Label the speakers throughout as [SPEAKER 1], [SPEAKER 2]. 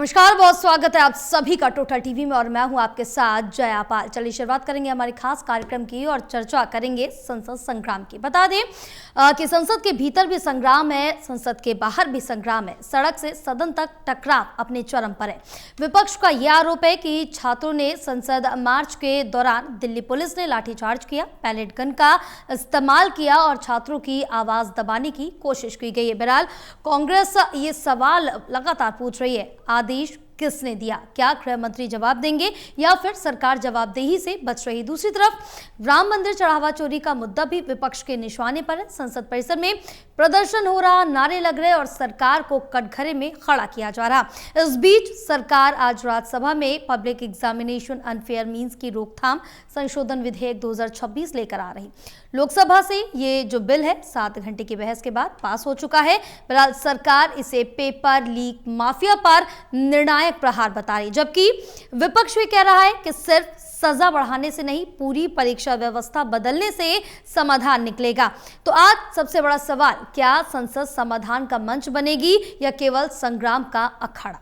[SPEAKER 1] नमस्कार, बहुत स्वागत है आप सभी का टोटल टीवी में और मैं हूं आपके साथ जया पाल। चलिए शुरुआत करेंगे हमारे खास कार्यक्रम की और चर्चा करेंगे संसद संग्राम की। बता दें कि संसद के भीतर भी संग्राम है, संसद के बाहर भी संग्राम है। सड़क से सदन तक टकराव अपने चरम पर है। विपक्ष का यह आरोप है कि छात्रों ने संसद मार्च के दौरान दिल्ली पुलिस ने लाठीचार्ज किया, पैलेट गन का इस्तेमाल किया और छात्रों की आवाज दबाने की कोशिश की गई है। बहरहाल कांग्रेस ये सवाल लगातार पूछ रही है, आदेश किसने दिया? क्या गृह मंत्री जवाब देंगे या फिर सरकार जवाबदेही से बच रही? दूसरी तरफ राम मंदिर चढ़ावा चोरी का मुद्दा भी विपक्ष के निशाने पर है। संसद परिसर में प्रदर्शन हो रहा, नारे लग रहे और सरकार को कटघरे में खड़ा किया जा रहा। इस बीच सरकार आज राज्यसभा में पब्लिक एग्जामिनेशन अनफेयर मींस की रोकथाम संशोधन विधेयक 2026 लेकर आ रही। लोकसभा से ये जो बिल है 7 घंटे की बहस के बाद पास हो चुका है। फिलहाल सरकार इसे पेपर लीक माफिया पर निर्णायक प्रहार बता रही, जबकि विपक्ष भी कह रहा है कि सिर्फ सजा बढ़ाने से नहीं, पूरी परीक्षा व्यवस्था बदलने से समाधान निकलेगा। तो आज सबसे बड़ा सवाल, क्या संसद समाधान का मंच बनेगी या केवल संग्राम का अखाड़ा?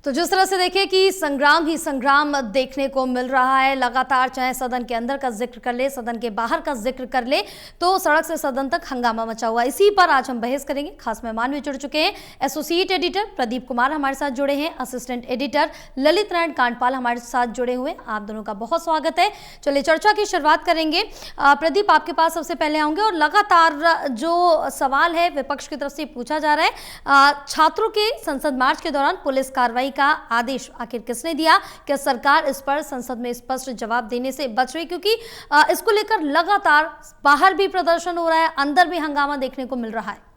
[SPEAKER 1] तो जिस तरह से देखिए कि संग्राम ही संग्राम देखने को मिल रहा है लगातार, चाहे सदन के अंदर का जिक्र कर ले, सदन के बाहर का जिक्र कर ले, तो सड़क से सदन तक हंगामा मचा हुआ। इसी पर आज हम बहस करेंगे। खास मेहमान भी जुड़ चुके हैं। एसोसिएट एडिटर प्रदीप कुमार हमारे साथ जुड़े हैं, असिस्टेंट एडिटर ललित नारायण कांडपाल हमारे साथ जुड़े हुए। आप दोनों का बहुत स्वागत है। चलिए चर्चा की शुरुआत करेंगे। प्रदीप, आपके पास सबसे पहले आऊंगे और लगातार जो सवाल है विपक्ष की तरफ से पूछा जा रहा है, छात्रों के संसद मार्च के दौरान पुलिस कार्रवाई का आदेश आखिर किसने दिया? क्या सरकार इस पर संसद में स्पष्ट जवाब देने से बच रही? क्योंकि इसको लेकर लगातार बाहर भी प्रदर्शन हो रहा है, अंदर भी हंगामा देखने को मिल रहा है।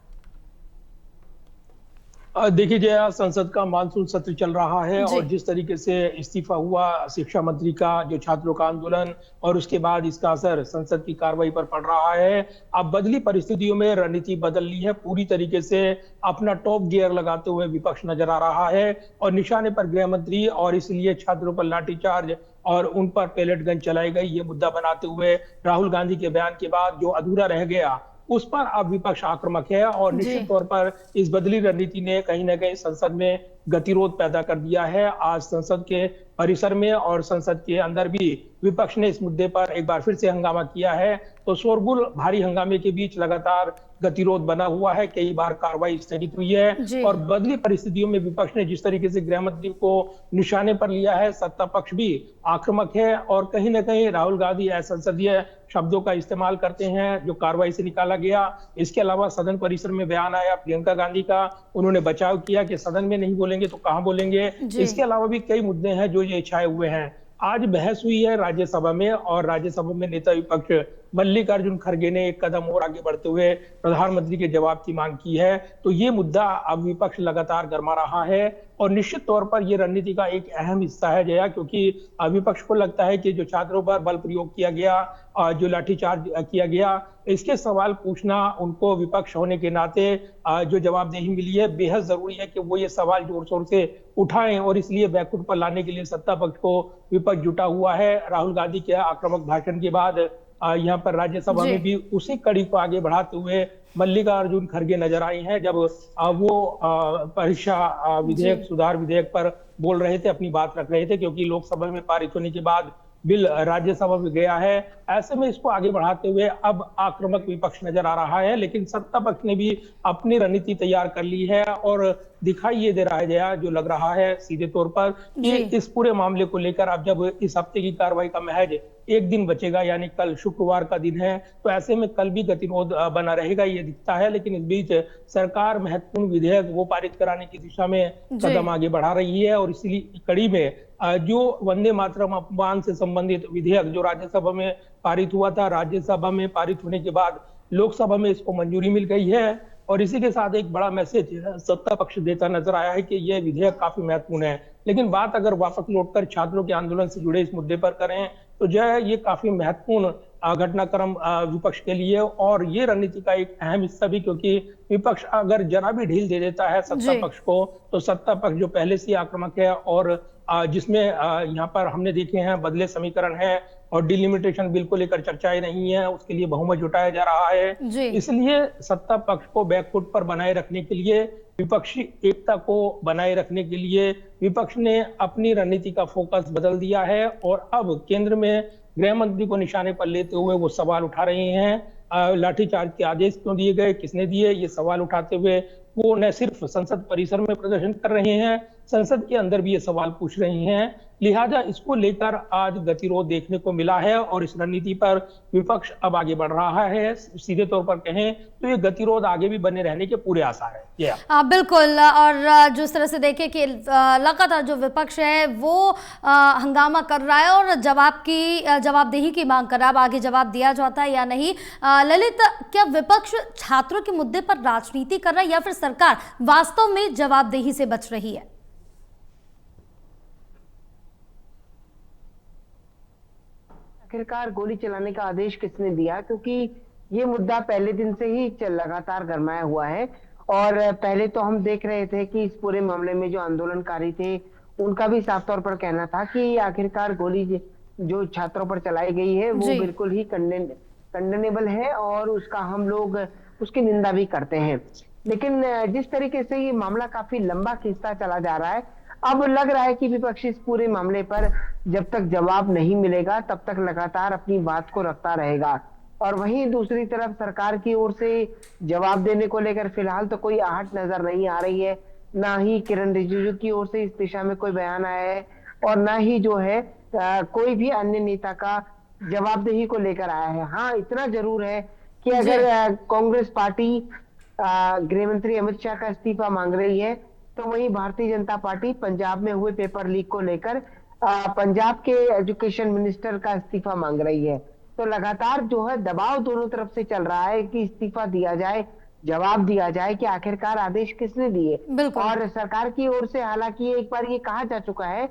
[SPEAKER 2] देखिए जया, संसद का मानसून सत्र चल रहा है और जिस तरीके से इस्तीफा हुआ शिक्षा मंत्री का, जो छात्रों का आंदोलन और उसके बाद इसका असर संसद की कार्रवाई पर पड़ रहा है। अब बदली परिस्थितियों में रणनीति बदल ली है, पूरी तरीके से अपना टॉप गियर लगाते हुए विपक्ष नजर आ रहा है और निशाने पर गृह मंत्री, और इसलिए छात्रों पर लाठीचार्ज और उन पर पैलेट गन चलाई गई, ये मुद्दा बनाते हुए राहुल गांधी के बयान के बाद जो अधूरा रह गया उस पर अब विपक्ष आक्रामक है और निश्चित तौर पर इस बदली रणनीति ने कहीं ना कहीं संसद में गतिरोध पैदा कर दिया है। आज संसद के परिसर में और संसद के अंदर भी विपक्ष ने इस मुद्दे पर एक बार फिर से हंगामा किया है। तो शोरगुल, भारी हंगामे के बीच लगातार गतिरोध बना हुआ है, कई बार कार्रवाई स्थगित हुई है और बदली परिस्थितियों में विपक्ष ने जिस तरीके से गृह मंत्री को निशाने पर लिया है, सत्ता पक्ष भी आक्रामक है और कहीं ना कहीं राहुल गांधी असंसदीय शब्दों का इस्तेमाल करते हैं जो कार्रवाई से निकाला गया। इसके अलावा सदन परिसर में बयान आया प्रियंका गांधी का, उन्होंने बचाव किया कि सदन में नहीं बोलेंगे तो कहां बोलेंगे। इसके अलावा भी कई मुद्दे हैं जो ये छाए हुए हैं। आज बहस हुई है राज्यसभा में और राज्यसभा में नेता विपक्ष मल्लिकार्जुन खड़गे ने एक कदम और आगे बढ़ते हुए प्रधानमंत्री के जवाब की मांग की है। तो ये मुद्दा अब विपक्ष लगातार गरमा रहा है और निश्चित तौर पर यह रणनीति का एक अहम हिस्सा है जया, क्योंकि विपक्ष को लगता है कि जो छात्रों पर बल प्रयोग किया गया, जो लाठीचार्ज किया गया, इसके सवाल पूछना उनको विपक्ष होने के नाते जो जवाबदेही मिली है, बेहद जरूरी है कि वो ये सवाल जोर शोर से उठाएं और इसलिए बैकुंठ पर लाने के लिए सत्ता पक्ष को विपक्ष जुटा हुआ है। राहुल गांधी के आक्रामक भाषण के बाद यहाँ पर राज्यसभा में भी उसी कड़ी को आगे बढ़ाते हुए मल्लिकार्जुन खड़गे नजर आई हैं, जब वो परीक्षा विधेयक, सुधार विधेयक पर बोल रहे थे, अपनी बात रख रहे थे, क्योंकि लोकसभा में पारित होने के बाद बिल राज्यसभा में गया है। ऐसे में इसको आगे बढ़ाते हुए अब आक्रामक विपक्ष नजर आ रहा है, लेकिन सत्ता पक्ष ने भी अपनी रणनीति तैयार कर ली है और दिखाई ये दे रहा है जया, जो लग रहा है सीधे तौर पर कि इस पूरे मामले को लेकर अब जब इस हफ्ते की कार्रवाई का महज एक दिन बचेगा, यानी कल शुक्रवार का दिन है, तो ऐसे में कल भी गतिरोध बना रहेगा ये दिखता है। लेकिन इस बीच सरकार महत्वपूर्ण विधेयक वो पारित कराने की दिशा में कदम आगे बढ़ा रही है और इसी कड़ी में जो वंदे मातरम अपमान से संबंधित विधेयक जो राज्यसभा में पारित हुआ था, राज्यसभा में पारित होने के बाद लोकसभा में इसको मंजूरी मिल गई है और इसी के साथ एक बड़ा मैसेज सत्ता पक्ष देता नजर आया है कि यह विधेयक काफी महत्वपूर्ण है। लेकिन बात अगर वापस लौटकर छात्रों के आंदोलन से जुड़े इस मुद्दे पर करें तो जो है ये काफी महत्वपूर्ण घटनाक्रम विपक्ष के लिए, और ये रणनीति का एक अहम हिस्सा भी, क्योंकि विपक्ष अगर जरा भी ढील दे देता है सत्ता पक्ष को तो सत्ता पक्ष जो पहले से आक्रामक है और जिसमें यहाँ पर हमने देखे हैं बदले समीकरण है और डिलिमिटेशन बिल को लेकर चर्चाएं नहीं है, उसके लिए बहुमत जुटाया जा रहा है। इसलिए सत्ता पक्ष को बैकफुट पर बनाए रखने के लिए, विपक्षी एकता को बनाए रखने के लिए विपक्ष ने अपनी रणनीति का फोकस बदल दिया है और अब केंद्र में गृह मंत्री को निशाने पर लेते हुए वो सवाल उठा रहे हैं। लाठीचार्ज के आदेश क्यों दिए गए, किसने दिए, ये सवाल उठाते हुए वो न सिर्फ संसद परिसर में प्रदर्शन कर रहे हैं, संसद के अंदर भी ये सवाल पूछ रहे हैं। लिहाजा इसको लेकर आज गतिरोध देखने को मिला है और इस रणनीति पर विपक्ष अब आगे बढ़ रहा है। सीधे तौर पर कहें तो ये गतिरोध आगे भी बने रहने के पूरे आसार है।
[SPEAKER 1] बिल्कुल, और जिस तरह से देखें कि लगातार जो विपक्ष है वो हंगामा कर रहा है और जवाबदेही की मांग कर रहा है। अब आगे जवाब दिया जाता है या नहीं? ललित, क्या विपक्ष छात्रों के मुद्दे पर राजनीति कर रहा है या फिर सरकार वास्तव में जवाबदेही से बच रही है?
[SPEAKER 3] आखिरकार गोली चलाने का आदेश किसने दिया, क्योंकि ये मुद्दा पहले दिन से ही लगातार गरमाया हुआ है। और पहले तो हम देख रहे थे कि इस पूरे मामले में जो आंदोलनकारी थे उनका भी साफ तौर पर कहना था कि आखिरकार गोली जो छात्रों पर चलाई गई है वो बिल्कुल ही कंडेनेबल है और उसका हम लोग उसकी निंदा भी करते हैं। लेकिन जिस तरीके से ये मामला काफी लंबा खींचता चला जा रहा है, अब लग रहा है कि विपक्ष इस पूरे मामले पर जब तक जवाब नहीं मिलेगा तब तक लगातार अपनी बात को रखता रहेगा। और वहीं दूसरी तरफ सरकार की ओर से जवाब देने को लेकर फिलहाल तो कोई आहट नजर नहीं आ रही है, ना ही किरण रिजिजू की ओर से इस दिशा में कोई बयान आया है और ना ही जो है कोई भी अन्य नेता का जवाबदेही को लेकर आया है। हाँ, इतना जरूर है कि अगर कांग्रेस पार्टी गृह मंत्री अमित शाह का इस्तीफा मांग रही है तो वहीं भारतीय जनता पार्टी पंजाब में हुए पेपर लीक को लेकर पंजाब के एजुकेशन मिनिस्टर का इस्तीफा मांग रही है। तो लगातार जो है दबाव दोनों तरफ से चल रहा है कि इस्तीफा दिया जाए, जवाब दिया जाए कि आखिरकार आदेश किसने दिए। और सरकार की ओर से हालांकि एक बार ये कहा जा चुका है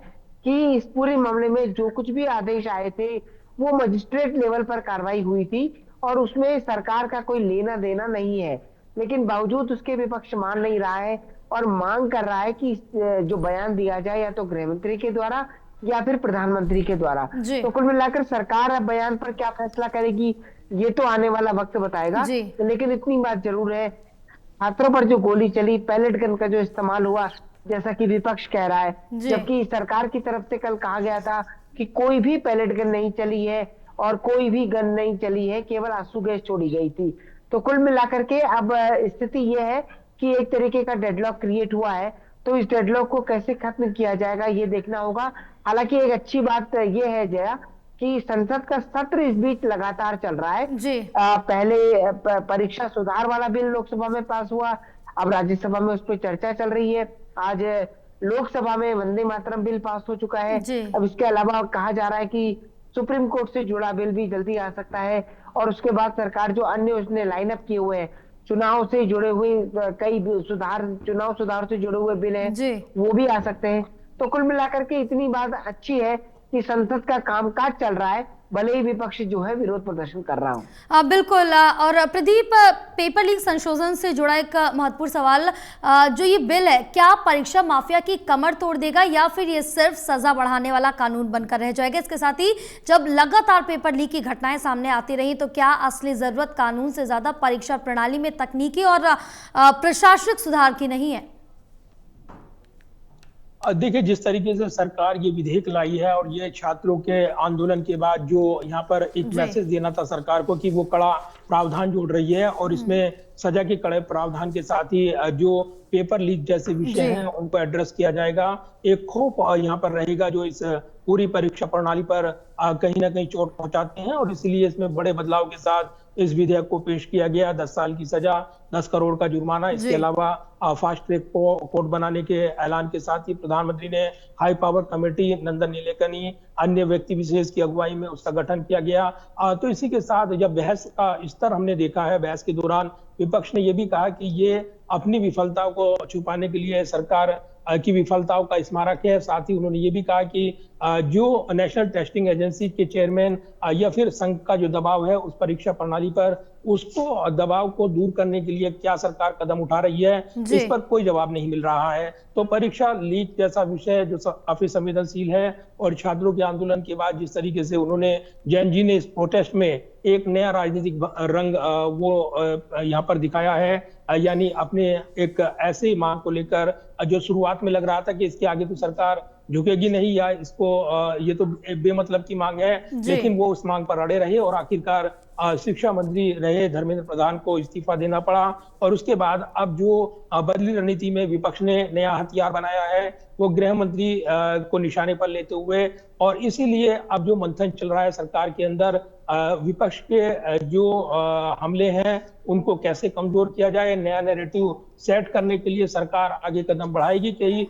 [SPEAKER 3] कि इस पूरे मामले में जो कुछ भी आदेश आए थे वो मजिस्ट्रेट लेवल पर कार्रवाई हुई थी और उसमें सरकार का कोई लेना देना नहीं है। लेकिन बावजूद उसके विपक्ष मान नहीं रहा है और मांग कर रहा है कि जो बयान दिया जाए या तो गृह मंत्री के द्वारा या फिर प्रधानमंत्री के द्वारा। तो कुल मिलाकर सरकार अब बयान पर क्या फैसला करेगी ये तो आने वाला वक्त बताएगा। लेकिन इतनी बात जरूर है, छात्रों पर जो गोली चली, पैलेट गन का जो इस्तेमाल हुआ जैसा कि विपक्ष कह रहा है, जबकि सरकार की तरफ से कल कहा गया था कि कोई भी पैलेट गन नहीं चली है और कोई भी गन नहीं चली है, केवल आंसू गैस छोड़ी गई थी। तो कुल मिलाकर के अब स्थिति यह है कि एक तरीके का डेडलॉक क्रिएट हुआ है, तो इस डेडलॉक को कैसे खत्म किया जाएगा ये देखना होगा। हालांकि एक अच्छी बात ये है जया कि संसद का सत्र इस बीच लगातार चल रहा है। पहले परीक्षा सुधार वाला बिल लोकसभा में पास हुआ, अब राज्यसभा में उस पर चर्चा चल रही है। आज लोकसभा में वंदे मातरम बिल पास हो चुका है। अब इसके अलावा कहा जा रहा है कि सुप्रीम कोर्ट से जुड़ा बिल भी जल्दी आ सकता है और उसके बाद सरकार जो अन्य उसने लाइनअप किए हुए हैं, चुनाव से जुड़े हुए कई चुनाव सुधार से जुड़े हुए बिल हैं, वो भी आ सकते हैं। तो कुल मिलाकर के इतनी बात अच्छी है कि संसद का कामकाज चल रहा है, भले ही विपक्ष जो है विरोध प्रदर्शन कर रहा हूं।
[SPEAKER 1] बिल्कुल। और प्रदीप, पेपर लीक संशोधन से जुड़ा एक महत्वपूर्ण सवाल, जो ये बिल है क्या परीक्षा माफिया की कमर तोड़ देगा या फिर ये सिर्फ सजा बढ़ाने वाला कानून बनकर रह जाएगा? इसके साथ ही जब लगातार पेपर लीक की घटनाएं सामने आती रही तो क्या असली जरूरत कानून से ज्यादा परीक्षा प्रणाली में तकनीकी और प्रशासनिक सुधार की नहीं है?
[SPEAKER 2] देखिए, जिस तरीके से सरकार ये विधेयक लाई है और ये छात्रों के आंदोलन के बाद जो यहाँ पर एक मैसेज देना था सरकार को कि वो कड़ा प्रावधान जोड़ रही है और इसमें सजा के कड़े प्रावधान के साथ ही जो पेपर लीक जैसे विषय हैं उनको एड्रेस किया जाएगा। एक खौफ यहाँ पर रहेगा जो इस पूरी परीक्षा प्रणाली पर कहीं ना कहीं चोट पहुंचाते हैं और इसलिए इसमें बड़े बदलाव के साथ इस विधेयक को पेश किया गया। 10 साल की सजा, 10 करोड़ का जुर्माना, इसके अलावा फास्ट ट्रैक कोर्ट बनाने के ऐलान के साथ ही प्रधानमंत्री ने हाई पावर कमेटी, नंदन नीलेकनी, अन्य व्यक्ति विशेष की अगुवाई में उसका गठन किया गया। तो इसी के साथ जब बहस का स्तर हमने देखा है, बहस के दौरान विपक्ष ने यह भी कहा कि ये अपनी विफलताओं को छुपाने के लिए सरकार की विफलताओं का स्मारक है। साथ ही उन्होंने ये भी कहा कि जो नेशनल टेस्टिंग एजेंसी के चेयरमैन या फिर संघ का जो दबाव है उस परीक्षा प्रणाली पर, उसको दबाव को दूर करने के लिए क्या सरकार कदम उठा रही है, इस पर कोई जवाब नहीं मिल रहा है। तो परीक्षा लीक जैसा विषय जो काफी संवेदनशील है, और छात्रों के आंदोलन के बाद जिस तरीके से उन्होंने, जैन जी ने इस प्रोटेस्ट में एक नया राजनीतिक रंग वो यहाँ पर दिखाया है, यानी अपने एक ऐसे मांग को लेकर जो शुरुआत में लग रहा था कि इसके आगे तो सरकार झुकेगी नहीं या इसको ये तो बेमतलब की मांग है, लेकिन वो उस मांग पर अड़े रहे और आखिरकार शिक्षा मंत्री रहे धर्मेंद्र प्रधान को इस्तीफा देना पड़ा। और उसके बाद अब जो बदली रणनीति में विपक्ष ने नया हथियार बनाया है वो गृह मंत्री को निशाने पर लेते हुए, और इसीलिए अब जो मंथन चल रहा है सरकार के अंदर, विपक्ष के जो हमले हैं उनको कैसे कमजोर किया जाए, नया नैरेटिव सेट करने के लिए सरकार आगे कदम बढ़ाएगी कि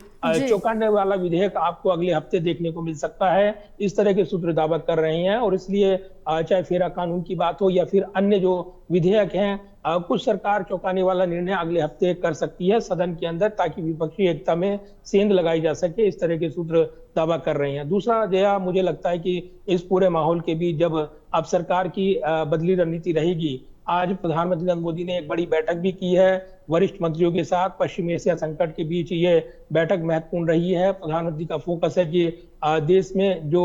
[SPEAKER 2] चौंकाने वाला विधेयक आपको अगले हफ्ते देखने को मिल सकता है, इस तरह के सूत्र दावा कर रहे हैं। और इसलिए चाहे फेरा कानून की बात हो या फिर अन्य जो विधेयक हैं, कुछ सरकार चौंकाने वाला निर्णय अगले हफ्ते कर सकती है सदन के अंदर, ताकि विपक्षी एकता में सेंध लगाई जा सके, इस तरह के सूत्र दावा कर रहे हैं। दूसरा जया, मुझे लगता है कि इस पूरे माहौल के बीच जब अब सरकार की बदली रणनीति रहेगी, आज प्रधानमंत्री नरेंद्र मोदी ने एक बड़ी बैठक भी की है वरिष्ठ मंत्रियों के साथ। पश्चिम एशिया संकट के बीच ये बैठक महत्वपूर्ण रही है। प्रधानमंत्री का फोकस है कि देश में जो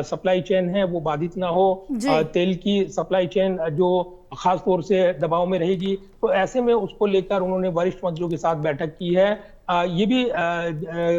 [SPEAKER 2] सप्लाई चेन है वो बाधित ना हो, तेल की सप्लाई चेन जो खास तौर से दबाव में रहेगी, तो ऐसे में उसको लेकर उन्होंने वरिष्ठ मंत्रियों के साथ बैठक की है। ये भी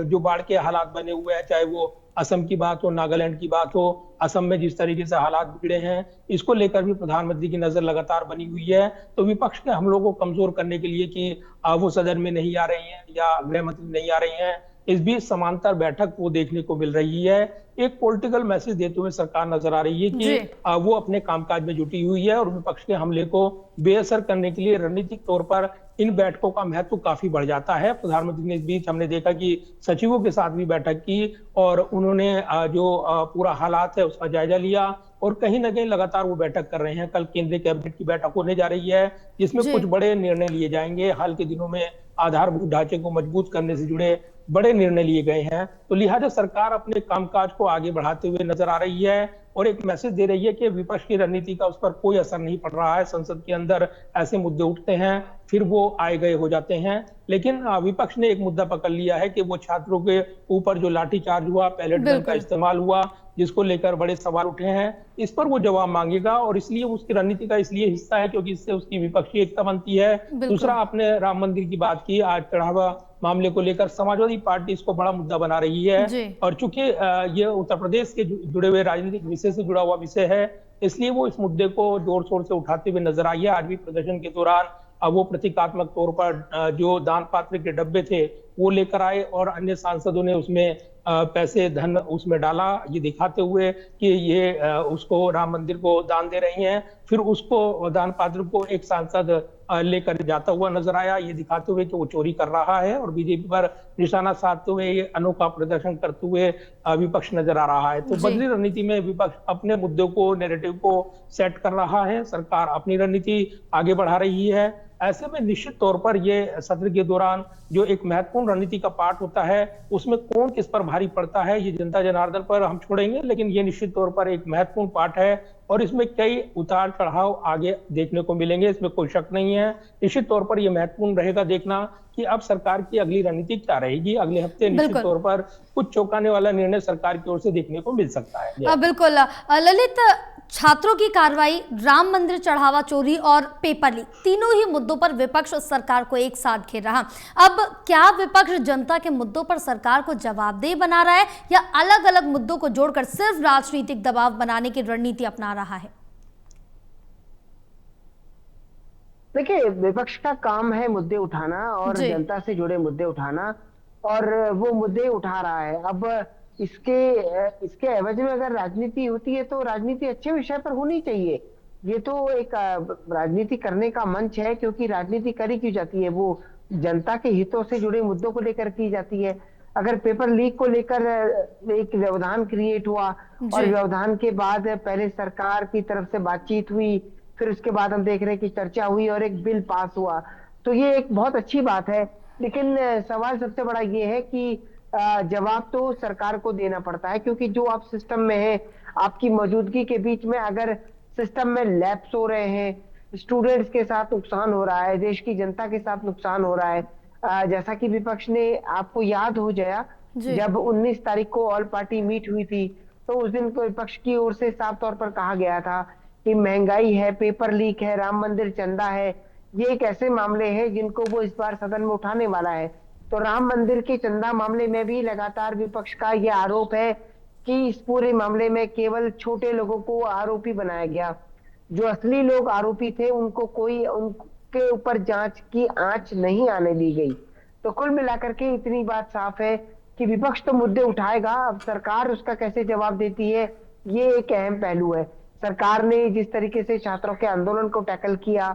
[SPEAKER 2] जो बाढ़ के हालात बने हुए हैं, चाहे वो असम की बात हो, नागालैंड की बात हो, असम में जिस तरीके से हालात बिगड़े हैं, इसको लेकर भी प्रधानमंत्री की नजर लगातार बनी हुई है। तो विपक्ष के हमलों को कमजोर करने के लिए कि वो सदन में नहीं आ रही हैं या गृह मंत्री नहीं आ रही हैं, इस बीच समांतर बैठक वो देखने को मिल रही है। एक पॉलिटिकल मैसेज देते हुए सरकार नजर आ रही है कि वो अपने कामकाज में जुटी हुई है, और विपक्ष के हमले को बेअसर करने के लिए रणनीतिक तौर पर इन बैठकों का महत्व काफी बढ़ जाता है। प्रधानमंत्री ने इस बीच हमने देखा कि सचिवों के साथ भी बैठक की और उन्होंने जो पूरा हालात है उसका जायजा लिया, और कहीं ना कहीं लगातार वो बैठक कर रहे हैं। कल केंद्रीय कैबिनेट की बैठक होने जा रही है जिसमें कुछ बड़े निर्णय लिए जाएंगे। हाल के दिनों में आधारभूत ढांचे को मजबूत करने से जुड़े बड़े निर्णय लिए गए हैं, तो लिहाजा सरकार अपने कामकाज को आगे बढ़ाते हुए नजर आ रही है और एक मैसेज दे रही है कि विपक्ष की रणनीति का उस पर कोई असर नहीं पड़ रहा है। संसद के अंदर ऐसे मुद्दे उठते हैं, फिर वो आए गए हो जाते हैं, लेकिन विपक्ष ने एक मुद्दा पकड़ लिया है कि वो छात्रों के ऊपर जो लाठीचार्ज हुआ, पैलेट गन का इस्तेमाल हुआ, जिसको लेकर बड़े सवाल उठे हैं, इस पर वो जवाब मांगेगा, और इसलिए उसकी रणनीति का इसलिए हिस्सा है क्योंकि इससे उसकी विपक्षी एकता बनती है। दूसरा, आपने राम मंदिर की बात की, आज चढ़ावा मामले को लेकर समाजवादी पार्टी इसको बड़ा मुद्दा बना रही है, और चूंकि ये उत्तर प्रदेश के जुड़े हुए राजनीतिक विषय से जुड़ा हुआ विषय है, इसलिए वो इस मुद्दे को जोर शोर से उठाते हुए नजर आई है। आज भी प्रदर्शन के दौरान वो प्रतीकात्मक तौर पर जो दान पात्र के डब्बे थे वो लेकर आए और अन्य सांसदों ने उसमें पैसे धन उसमें डाला, ये दिखाते हुए कि ये उसको राम मंदिर को दान दे रही हैं। फिर उसको दान पात्र को एक सांसद लेकर जाता हुआ नजर आया, ये दिखाते हुए कि वो चोरी कर रहा है, और बीजेपी पर निशाना साधते हुए ये अनोखा प्रदर्शन करते हुए विपक्ष नजर आ रहा है। तो बदली रणनीति में विपक्ष अपने मुद्दों को, नैरेटिव को सेट कर रहा है, सरकार अपनी रणनीति आगे बढ़ा रही है। ऐसे में निश्चित तौर पर ये सत्र के दौरान जो एक महत्वपूर्ण रणनीति का पार्ट होता है उसमें कौन किस पर भारी पड़ता है ये जनता जनार्दन पर हम छोड़ेंगे, लेकिन ये निश्चित तौर पर एक महत्वपूर्ण पार्ट है और इसमें कई उतार चढ़ाव आगे देखने को मिलेंगे, इसमें कोई शक नहीं है। निश्चित तौर पर यह महत्वपूर्ण रहेगा देखना कि अब सरकार की अगली रणनीति क्या रहेगी। अगले हफ्ते निश्चित तौर पर कुछ चौंकाने वाला निर्णय सरकार की ओर से देखने को मिल सकता है।
[SPEAKER 1] बिल्कुल ललित, छात्रों की कार्रवाई, राम मंदिर चढ़ावा चोरी और पेपर लीक, तीनों ही मुद्दों पर विपक्ष सरकार को एक साथ घेर रहा। अब क्या विपक्ष जनता के मुद्दों पर सरकार को जवाबदेह बना रहा है या अलग अलग मुद्दों को जोड़कर सिर्फ राजनीतिक दबाव बनाने की रणनीति अपना रहा है?
[SPEAKER 3] देखिए, विपक्ष का काम है मुद्दे उठाना और जनता से जुड़े मुद्दे उठाना, और वो मुद्दे उठा रहा है। अब इसके एवज में अगर राजनीति होती है तो राजनीति अच्छे विषय पर होनी चाहिए। ये तो एक राजनीति करने का मंच है, क्योंकि राजनीति करी क्यों जाती है? वो जनता के हितों से जुड़े मुद्दों को लेकर की जाती है। अगर पेपर लीक को लेकर एक व्यवधान क्रिएट हुआ, और
[SPEAKER 1] जी।
[SPEAKER 3] व्यवधान के बाद पहले सरकार की तरफ से बातचीत हुई, फिर उसके बाद हम देख रहे हैं कि चर्चा हुई और एक बिल पास हुआ, तो ये एक बहुत अच्छी बात है। लेकिन सवाल सबसे बड़ा ये है कि जवाब तो सरकार को देना पड़ता है, क्योंकि जो आप सिस्टम में है, आपकी मौजूदगी के बीच में अगर सिस्टम में लैप्स हो रहे हैं, स्टूडेंट्स के साथ नुकसान हो रहा है, देश की जनता के साथ नुकसान हो रहा है। जैसा कि विपक्ष ने, आपको याद हो जाए,
[SPEAKER 1] जी।
[SPEAKER 3] जब 19 तारीख को ऑल पार्टी मीट हुई थी, तो उस दिन को विपक्ष की ओर से साफ तौर पर कहा गया था कि महंगाई है, पेपर लीक है, राम मंदिर चंदा है, ये एक ऐसे मामले हैं जिनको वो इस बार सदन में उठाने वाला है। तो राम मंदिर के चंदा मामले में भी लगातार विपक्ष का ये आरोप है कि इस पूरे मामले में केवल छोटे लोगों को आरोपी बनाया गया। जो असली लोग आरोपी थे, उनके ऊपर जांच की आंच नहीं आने दी गई। तो कुल मिलाकर के इतनी बात साफ है कि विपक्ष तो मुद्दे उठाएगा, अब सरकार उसका कैसे जवाब देती है, ये एक अहम पहलू है। सरकार ने जिस तरीके से छात्रों के आंदोलन को टैकल किया,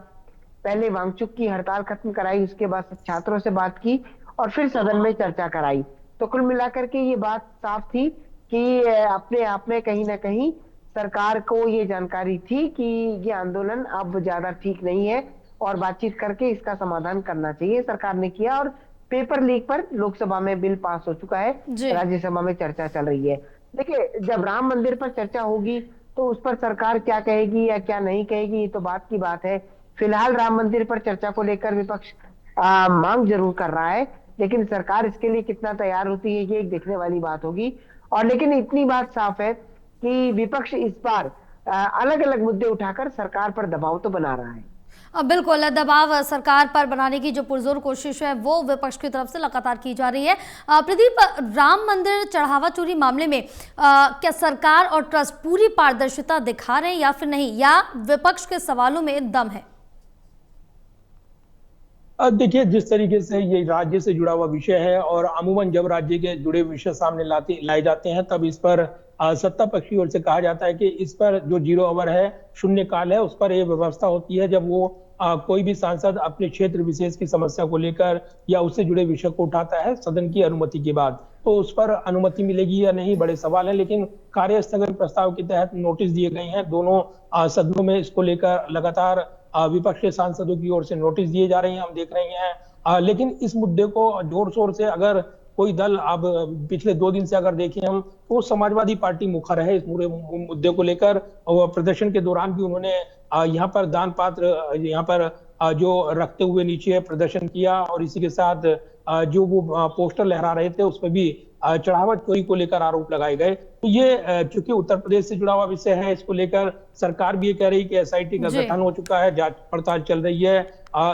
[SPEAKER 3] पहले वांगचुक की हड़ताल खत्म कराई, उसके बाद छात्रों से बात की, और फिर सदन में चर्चा कराई, तो कुल मिलाकर के ये बात साफ थी कि अपने आप में कहीं ना कहीं सरकार को ये जानकारी थी कि ये आंदोलन अब ज्यादा ठीक नहीं है, और बातचीत करके इसका समाधान करना चाहिए। सरकार ने किया, और पेपर लीक पर लोकसभा में बिल पास हो चुका है,
[SPEAKER 1] जी।
[SPEAKER 3] राज्यसभा में चर्चा चल रही है। देखिए, जब राम मंदिर पर चर्चा होगी तो उस पर सरकार क्या कहेगी या क्या नहीं कहेगी, ये तो बात की बात है। फिलहाल राम मंदिर पर चर्चा को लेकर विपक्ष मांग जरूर कर रहा है, लेकिन सरकार इसके लिए कितना तैयार होती है, ये एक देखने वाली बात होगी। और लेकिन इतनी बात साफ है कि विपक्ष इस बार अलग अलग मुद्दे उठाकर सरकार पर दबाव तो बना रहा है।
[SPEAKER 1] बिल्कुल, दबाव सरकार पर बनाने की जो पुरजोर कोशिश है वो विपक्ष की तरफ से लगातार की जा रही है। प्रदीप, राम मंदिर चढ़ावा चोरी मामले में क्या सरकार और ट्रस्ट पूरी पारदर्शिता दिखा रहे हैं या फिर नहीं, या विपक्ष के सवालों में दम है?
[SPEAKER 2] अब देखिए, जिस तरीके से ये राज्य से जुड़ा हुआ विषय है, और अमूमन जब राज्य के जुड़े विषय सामने लाए जाते हैं, तब इस पर सत्ता पक्ष की ओर से कहा जाता है कि इस पर जो 0 ओवर है, शून्य काल है, उस पर यह व्यवस्था होती है जब वो कोई भी सांसद अपने क्षेत्र विशेष की समस्या को लेकर या उससे जुड़े विषय को उठाता है सदन की अनुमति के बाद, तो उस पर अनुमति मिलेगी या नहीं, बड़े सवाल है। लेकिन कार्य स्थगन प्रस्ताव के तहत नोटिस दिए गए हैं दोनों सदनों में, इसको लेकर लगातार विपक्ष के सांसदों की ओर से नोटिस दिए जा रहे हैं, हम देख रहे हैं। लेकिन इस मुद्दे को जोर शोर से अगर कोई दल, अब पिछले 2 दिन से अगर देखें हम, तो समाजवादी पार्टी मुखर है इस पूरे मुद्दे को लेकर। और प्रदर्शन के दौरान भी उन्होंने यहाँ पर दान पात्र यहाँ पर जो रखते हुए नीचे प्रदर्शन किया, और इसी के साथ जो वो पोस्टर लहरा रहे थे उस पर भी चढ़ावा चोरी को लेकर आरोप लगाए गए। तो ये चूंकि उत्तर प्रदेश से जुड़ा हुआ विषय है, इसको लेकर सरकार भी ये कह रही है कि एसआईटी का गठन हो चुका है, जांच पड़ताल चल रही है,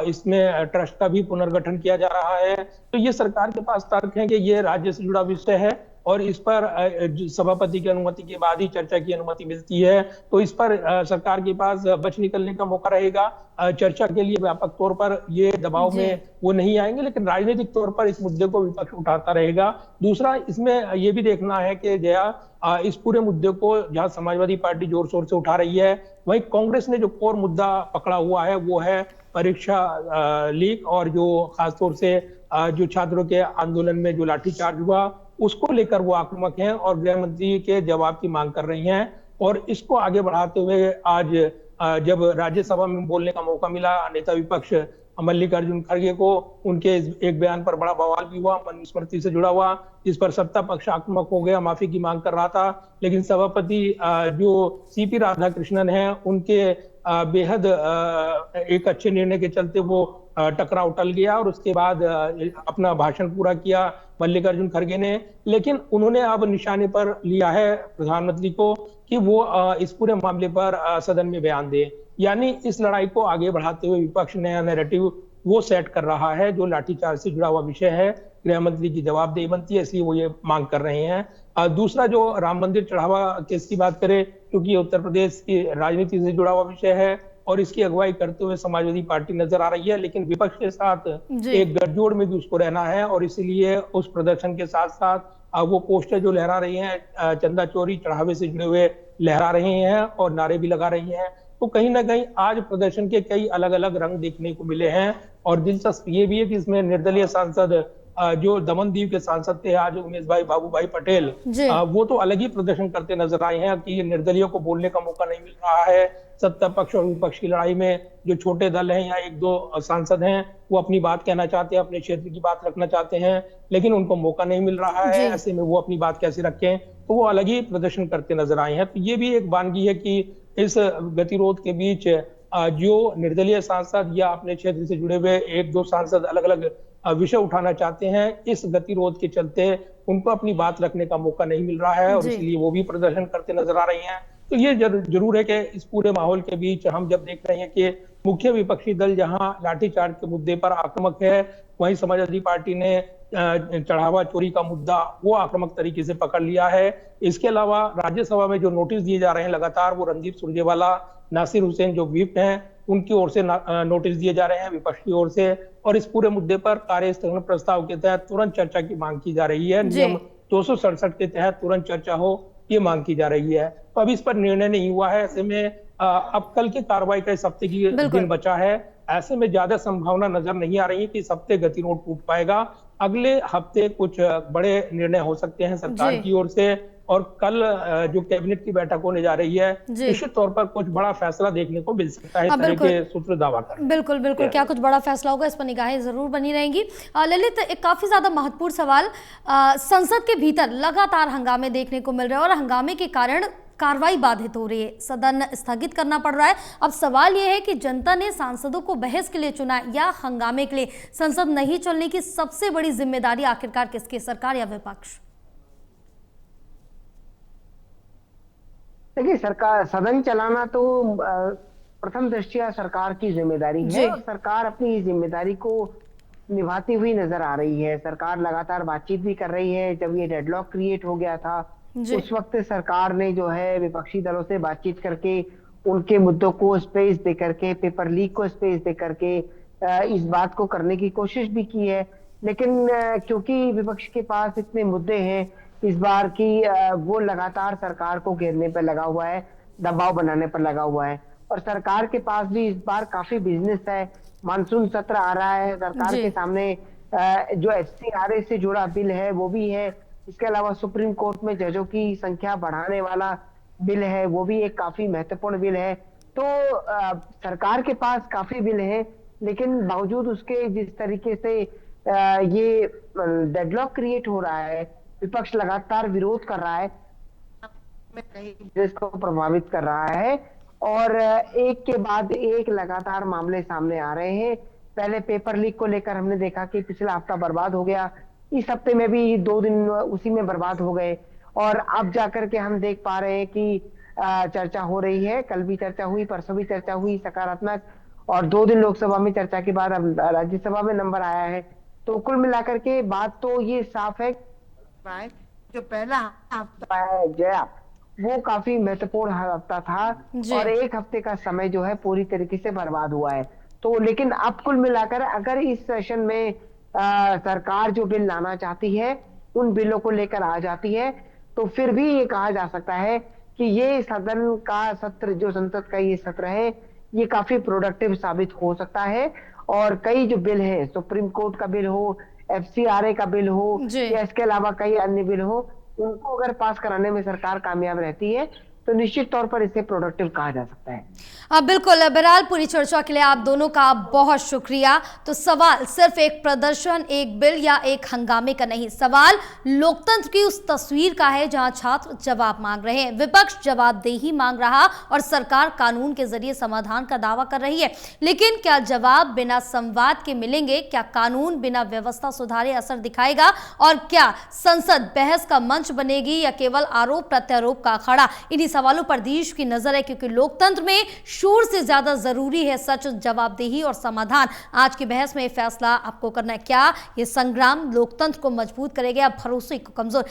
[SPEAKER 2] इसमें ट्रस्ट का भी पुनर्गठन किया जा रहा है। तो ये सरकार के पास तर्क है कि ये राज्य से जुड़ा विषय है, और इस पर सभापति की अनुमति के बाद ही चर्चा की अनुमति मिलती है, तो इस पर सरकार के पास बच निकलने का मौका रहेगा। चर्चा के लिए व्यापक तौर पर ये दबाव में वो नहीं आएंगे, लेकिन राजनीतिक तौर पर इस मुद्दे को विपक्ष उठाता रहेगा। दूसरा, इसमें ये भी देखना है कि जया, इस पूरे मुद्दे को जहां समाजवादी पार्टी जोर शोर से उठा रही है, वहीं कांग्रेस ने जो कोर मुद्दा पकड़ा हुआ है वो है परीक्षा लीक, और जो खासतौर से जो छात्रों के आंदोलन में जो लाठीचार्ज हुआ उसको लेकर वो आक्रामक हैं और गृह मंत्री के जवाब की मांग कर रही हैं। और इसको आगे बढ़ाते हुए आज जब राज्यसभा में बोलने का मौका मिला नेता विपक्ष मल्लिकार्जुन खड़गे को, उनके एक बयान पर बड़ा बवाल भी हुआ, मनुस्मृति से जुड़ा हुआ, जिस पर सत्ता पक्ष आक्रामक हो गया, माफी की मांग कर रहा था। लेकिन सभापति जो सीपी राधाकृष्णन है, उनके बेहद एक अच्छे निर्णय के चलते वो टकराव टल गया, और उसके बाद अपना भाषण पूरा किया मल्लिकार्जुन खड़गे ने। लेकिन उन्होंने अब निशाने पर लिया है प्रधानमंत्री को कि वो इस पूरे मामले पर सदन में बयान दे, यानी इस लड़ाई को आगे बढ़ाते हुए विपक्ष नया नैरेटिव वो सेट कर रहा है जो लाठीचार्ज से जुड़ा हुआ विषय है। गृह मंत्री की जवाबदेही बनती है, इसलिए वो ये मांग कर रहे हैं। दूसरा, जो राम मंदिर चढ़ावा केस की बात करें, क्योंकि उत्तर प्रदेश की राजनीति से जुड़ा हुआ विषय है और इसकी अगुवाई करते हुए समाजवादी पार्टी नजर आ रही है, लेकिन विपक्ष के साथ एक गठजोड़ में भी उसको रहना है, और इसीलिए उस प्रदर्शन के साथ साथ वो पोस्टर जो लहरा रही हैं, चंदा चोरी चढ़ावे से जुड़े हुए लहरा रहे हैं और नारे भी लगा रही हैं। तो कहीं ना कहीं आज प्रदर्शन के कई अलग अलग रंग देखने को मिले हैं। और दिलचस्प ये भी है कि इसमें निर्दलीय सांसद जो दमनदीव के सांसद थे आज उमेश भाई बाबू भाई पटेल,
[SPEAKER 1] जी।
[SPEAKER 2] वो तो अलग ही प्रदर्शन करते नजर आए हैं कि निर्दलीय को बोलने का मौका नहीं मिल रहा है। सत्ता पक्ष और विपक्ष की लड़ाई में जो छोटे दल हैं या एक दो सांसद हैं वो अपनी बात कहना चाहते हैं, अपने क्षेत्र की बात रखना चाहते हैं, लेकिन उनको मौका नहीं मिल रहा है। ऐसे में वो अपनी बात कैसे रखें, तो वो अलग ही प्रदर्शन करते नजर आए हैं। तो ये भी एक वानगी है कि इस गतिरोध के बीच जो निर्दलीय सांसद या अपने क्षेत्र से जुड़े हुए एक दो सांसद अलग अलग विषय उठाना चाहते हैं, इस गतिरोध के चलते उनको अपनी बात रखने का मौका नहीं मिल रहा है और इसलिए वो भी प्रदर्शन करते नजर आ रही हैं। तो ये जरूर है कि इस पूरे माहौल के बीच हम जब देख रहे हैं कि मुख्य विपक्षी दल जहां लाठीचार्ज के मुद्दे पर आक्रामक है, वहीं समाजवादी पार्टी ने चढ़ावा चोरी का मुद्दा वो आक्रामक तरीके से पकड़ लिया है। इसके अलावा राज्यसभा में जो नोटिस दिए जा रहे हैं लगातार, वो रणदीप सुरजेवाला, नासिर हुसैन जो व्हिप हैं उनकी ओर से नोटिस दिए जा रहे हैं विपक्ष की ओर से, और इस पूरे मुद्दे पर कार्यस्थगन प्रस्ताव के तहत तुरंत चर्चा की मांग की जा रही है। नियम 267 के तहत तुरंत चर्चा हो, ये मांग की जा रही है। तो अभी इस पर निर्णय नहीं हुआ है। ऐसे में अब कल की कार्रवाई का इस हफ्ते की दिन बचा है। ऐसे में ज्यादा संभावना नजर नहीं आ रही है कि इस हफ्ते गतिरोध टूट पाएगा। अगले हफ्ते कुछ बड़े निर्णय हो सकते हैं सरकार की ओर से, और कल जो कैबिनेट की बैठक होने जा रही है निश्चित तौर पर कुछ बड़ा फैसला देखने को मिल सकता है, इस तरह के सूत्र दावा कर।
[SPEAKER 1] बिल्कुल बिल्कुल, क्या कुछ बड़ा फैसला होगा इस पर निगाहें जरूर बनी रहेंगी। ललित, एक काफी ज्यादा महत्वपूर्ण सवाल, संसद के भीतर लगातार हंगामे देखने को मिल रहे हैं और हंगामे के कारण कार्रवाई बाधित हो रही है, सदन स्थगित करना पड़ रहा है। अब सवाल यह है कि जनता ने सांसदों को बहस के लिए चुना या हंगामे के लिए? संसद नहीं चलने की सबसे बड़ी जिम्मेदारी आखिरकार किसकी, सरकार या विपक्ष?
[SPEAKER 3] देखिए, सरकार सदन चलाना तो प्रथम दृष्टया सरकार की जिम्मेदारी है और सरकार अपनी जिम्मेदारी को निभाती हुई नजर आ रही है। सरकार लगातार बातचीत भी कर रही है। जब ये डेडलॉक क्रिएट हो गया था उस वक्त सरकार ने जो है विपक्षी दलों से बातचीत करके उनके मुद्दों को स्पेस दे करके, पेपर लीक को स्पेस दे करके इस बात को करने की कोशिश भी की है। लेकिन क्योंकि विपक्ष के पास इतने मुद्दे हैं इस बार की, वो लगातार सरकार को घेरने पर लगा हुआ है, दबाव बनाने पर लगा हुआ है। और सरकार के पास भी इस बार काफी बिजनेस है। मानसून सत्र आ रहा है, सरकार के सामने जो FCRA से जुड़ा बिल है वो भी है। इसके अलावा सुप्रीम कोर्ट में जजों की संख्या बढ़ाने वाला बिल है, वो भी एक काफी महत्वपूर्ण बिल है। तो सरकार के पास काफी बिल है, लेकिन बावजूद उसके जिस तरीके से ये डेडलॉक क्रिएट हो रहा है, विपक्ष लगातार विरोध कर रहा है, इसको प्रभावित कर रहा है और एक के बाद एक लगातार मामले सामने आ रहे हैं। पहले पेपर लीक को लेकर हमने देखा कि पिछला हफ्ता बर्बाद हो गया, इस हफ्ते में भी 2 दिन उसी में बर्बाद हो गए और अब जाकर के हम देख पा रहे हैं कि चर्चा हो रही है। कल भी चर्चा हुई, परसों भी चर्चा हुई सकारात्मक, और 2 दिन लोकसभा में चर्चा के बाद अब राज्यसभा में नंबर आया है। तो कुल मिलाकर के बात तो ये साफ है, जो पहला हफ्ता है जया वो काफी महत्वपूर्ण हफ्ता था और एक हफ्ते का समय जो है पूरी तरीके से बर्बाद हुआ है। तो लेकिन अब कुल मिलाकर अगर इस सेशन में सरकार जो बिल लाना चाहती है उन बिलों को लेकर आ जाती है, तो फिर भी ये कहा जा सकता है कि ये सदन का सत्र, जो संसद का ये सत्र है, ये काफी प्रोडक्टिव साबित हो सकता है। और कई जो बिल है, सुप्रीम कोर्ट का बिल हो, FCRA का बिल हो या इसके अलावा कई अन्य बिल हो, उनको अगर पास कराने में सरकार कामयाब रहती है तो निश्चित तौर पर इसे प्रोडक्टिव कहा जा सकता है।
[SPEAKER 1] बिल्कुल। बहरहाल पूरी चर्चा के लिए आप दोनों का बहुत शुक्रिया। तो सवाल सिर्फ एक प्रदर्शन, एक बिल या एक हंगामे का नहीं, सवाल लोकतंत्र की उस तस्वीर का है जहां छात्र जवाब मांग रहे हैं, विपक्ष जवाबदेही मांग रहा और सरकार कानून के जरिए समाधान का दावा कर रही है। लेकिन क्या जवाब बिना संवाद के मिलेंगे? क्या कानून बिना व्यवस्था सुधारे असर दिखाएगा? और क्या संसद बहस का मंच बनेगी या केवल आरोप प्रत्यारोप का अखाड़ा? इन्हीं सवालों पर देश की नजर है, क्योंकि लोकतंत्र में शोर से ज्यादा जरूरी है सच, जवाबदेही और समाधान। आज की बहस में फैसला आपको करना है, क्या ये संग्राम लोकतंत्र को मजबूत करेगा या भरोसे को कमजोर?